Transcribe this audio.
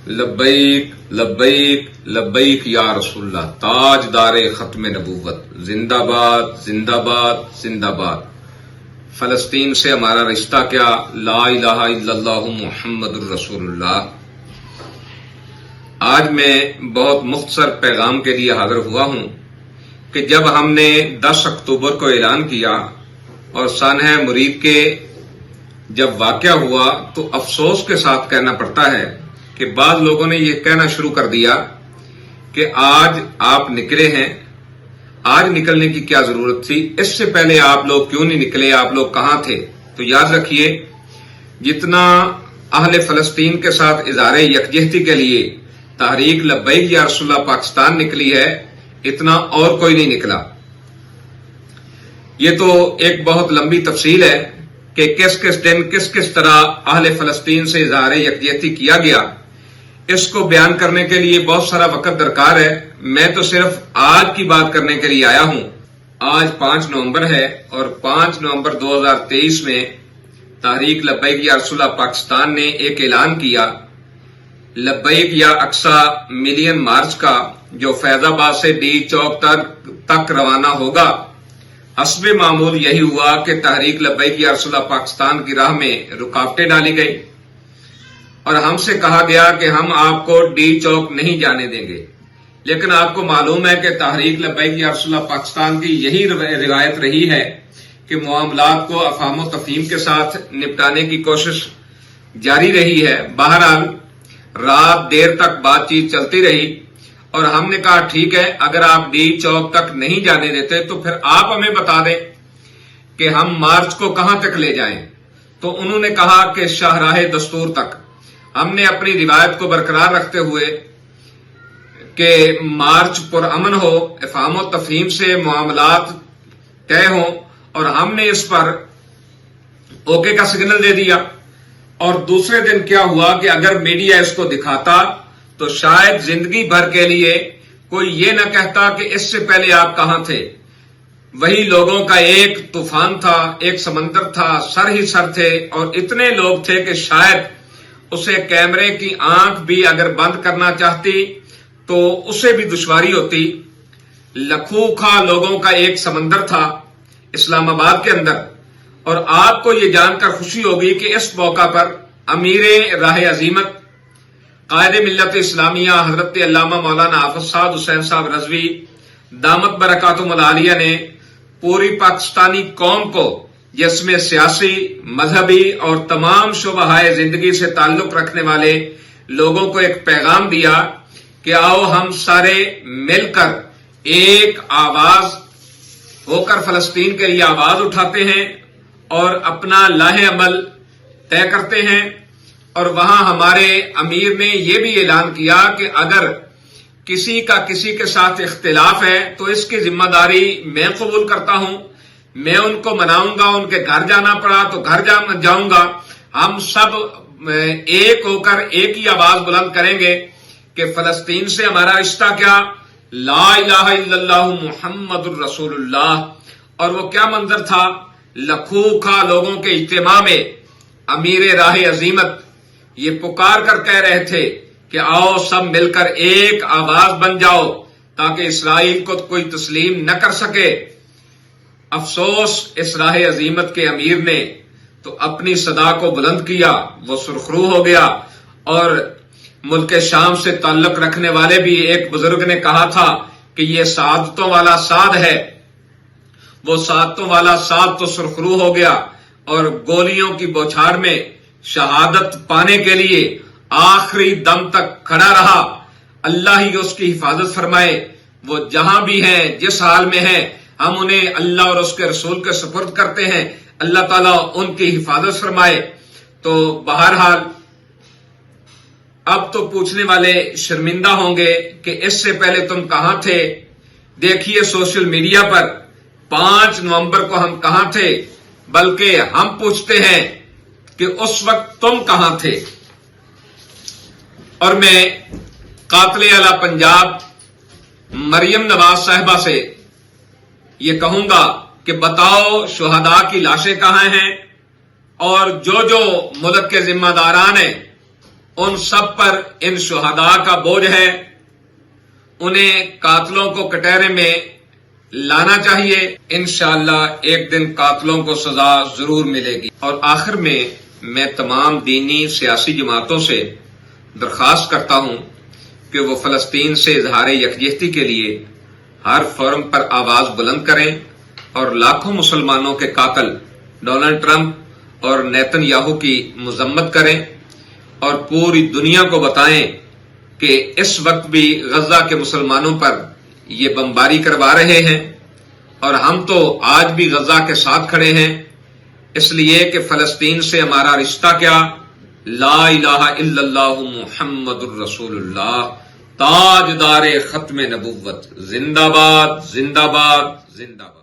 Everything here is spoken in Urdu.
لبیک لبیک لبیک یا رسول اللہ، تاجدار ختم نبوت، زندہ باد زندہ باد زندہ باد۔ فلسطین سے ہمارا رشتہ کیا؟ لا الہ الا اللہ محمد الرسول اللہ۔ آج میں بہت مختصر پیغام کے لیے حاضر ہوا ہوں کہ جب ہم نے 10 اکتوبر کو اعلان کیا اور سانحہ مرید کے جب واقعہ ہوا تو افسوس کے ساتھ کہنا پڑتا ہے کہ بعض لوگوں نے یہ کہنا شروع کر دیا کہ آج آپ نکلے ہیں، آج نکلنے کی کیا ضرورت تھی، اس سے پہلے آپ لوگ کیوں نہیں نکلے، آپ لوگ کہاں تھے؟ تو یاد رکھیے، جتنا اہل فلسطین کے ساتھ اظہار یکجہتی کے لیے تحریک لبیک یا رسول اللہ پاکستان نکلی ہے، اتنا اور کوئی نہیں نکلا۔ یہ تو ایک بہت لمبی تفصیل ہے کہ کس کس دن کس کس طرح اہل فلسطین سے اظہار یکجہتی کیا گیا، اس کو بیان کرنے کے لیے بہت سارا وقت درکار ہے۔ میں تو صرف آج کی بات کرنے کے لیے آیا ہوں۔ آج 5 نومبر ہے اور 5 نومبر 2023 میں تحریک لبیک یا رسول اللہ پاکستان نے ایک اعلان کیا، لبیک یا اقصی ملین مارچ کا، جو فیض آباد سے ڈی چوک تک روانہ ہوگا۔ حسب معمول یہی ہوا کہ تحریک لبیک یا رسول اللہ پاکستان کی راہ میں رکاوٹیں ڈالی گئی اور ہم سے کہا گیا کہ ہم آپ کو ڈی چوک نہیں جانے دیں گے۔ لیکن آپ کو معلوم ہے کہ تحریک لبیک یا رسول اللہ پاکستان کی یہی روایت رہی ہے کہ معاملات کو افہام و تفہیم کے ساتھ نپٹانے کی کوشش جاری رہی ہے۔ بہرحال رات دیر تک بات چیت چلتی رہی اور ہم نے کہا ٹھیک ہے، اگر آپ ڈی چوک تک نہیں جانے دیتے تو پھر آپ ہمیں بتا دیں کہ ہم مارچ کو کہاں تک لے جائیں۔ تو انہوں نے کہا کہ شاہراہ دستور تک۔ ہم نے اپنی روایت کو برقرار رکھتے ہوئے کہ مارچ پرامن ہو، افہام و تفہیم سے معاملات طے ہوں، اور ہم نے اس پر اوکے کا سگنل دے دیا۔ اور دوسرے دن کیا ہوا کہ اگر میڈیا اس کو دکھاتا تو شاید زندگی بھر کے لیے کوئی یہ نہ کہتا کہ اس سے پہلے آپ کہاں تھے۔ وہی لوگوں کا ایک طوفان تھا، ایک سمندر تھا، سر ہی سر تھے، اور اتنے لوگ تھے کہ شاید اسے کیمرے کی آنکھ بھی اگر بند کرنا چاہتی تو اسے بھی دشواری ہوتی۔ لکھوں کھا لوگوں کا ایک سمندر تھا اسلام آباد کے اندر، اور آپ کو یہ جان کر خوشی ہوگی کہ اس موقع پر امیر راہ عظیمت قائد ملت اسلامیہ حضرت علامہ مولانا حافظ سعد حسین صاحب رضوی دامت برکاتہم العالیہ نے پوری پاکستانی قوم کو، جس میں سیاسی، مذہبی اور تمام شعبہ زندگی سے تعلق رکھنے والے لوگوں کو ایک پیغام دیا کہ آؤ ہم سارے مل کر ایک آواز ہو کر فلسطین کے لیے آواز اٹھاتے ہیں اور اپنا لاہ عمل طے کرتے ہیں۔ اور وہاں ہمارے امیر نے یہ بھی اعلان کیا کہ اگر کسی کا کسی کے ساتھ اختلاف ہے تو اس کی ذمہ داری میں قبول کرتا ہوں، میں ان کو مناؤں گا، ان کے گھر جانا پڑا تو گھر جاؤں گا، ہم سب ایک ہو کر ایک ہی آواز بلند کریں گے کہ فلسطین سے ہمارا رشتہ کیا؟ لا الہ الا اللہ محمد الرسول اللہ۔ اور وہ کیا منظر تھا؟ لکھوں کھا لوگوں کے اجتماع میں امیر راہ عظیمت یہ پکار کر کہہ رہے تھے کہ آؤ سب مل کر ایک آواز بن جاؤ تاکہ اسرائیل کو کوئی تسلیم نہ کر سکے۔ افسوس اس راہ عظیمت کے امیر نے تو اپنی صدا کو بلند کیا، وہ سرخرو ہو گیا۔ اور ملک شام سے تعلق رکھنے والے بھی ایک بزرگ نے کہا تھا کہ یہ سعادتوں والا سعد ہے، وہ سعادتوں والا سعد تو سرخرو ہو گیا اور گولیوں کی بوچھار میں شہادت پانے کے لیے آخری دم تک کھڑا رہا۔ اللہ ہی اس کی حفاظت فرمائے، وہ جہاں بھی ہیں، جس حال میں ہیں، ہم انہیں اللہ اور اس کے رسول کے سپرد کرتے ہیں۔ اللہ تعالیٰ ان کی حفاظت فرمائے۔ تو بہرحال اب تو پوچھنے والے شرمندہ ہوں گے کہ اس سے پہلے تم کہاں تھے؟ دیکھیے سوشل میڈیا پر 5 نومبر کو ہم کہاں تھے، بلکہ ہم پوچھتے ہیں کہ اس وقت تم کہاں تھے؟ اور میں قاتل اعلی پنجاب مریم نواز صاحبہ سے یہ کہوں گا کہ بتاؤ شہداء کی لاشیں کہاں ہیں، اور جو ملک کے ذمہ داران ہیں ان سب پر ان شہداء کا بوجھ ہے، انہیں قاتلوں کو کٹہرے میں لانا چاہیے، انشاءاللہ ایک دن قاتلوں کو سزا ضرور ملے گی۔ اور آخر میں تمام دینی سیاسی جماعتوں سے درخواست کرتا ہوں کہ وہ فلسطین سے اظہار یکجہتی کے لیے ہر فورم پر آواز بلند کریں اور لاکھوں مسلمانوں کے قاتل ڈونلڈ ٹرمپ اور نیتن یاہو کی مذمت کریں اور پوری دنیا کو بتائیں کہ اس وقت بھی غزہ کے مسلمانوں پر یہ بمباری کروا رہے ہیں اور ہم تو آج بھی غزہ کے ساتھ کھڑے ہیں، اس لیے کہ فلسطین سے ہمارا رشتہ کیا، لا الہ الا اللہ محمد الرسول اللہ، تاجدار ختم نبوت، زندہ باد زندہ باد زندہ باد۔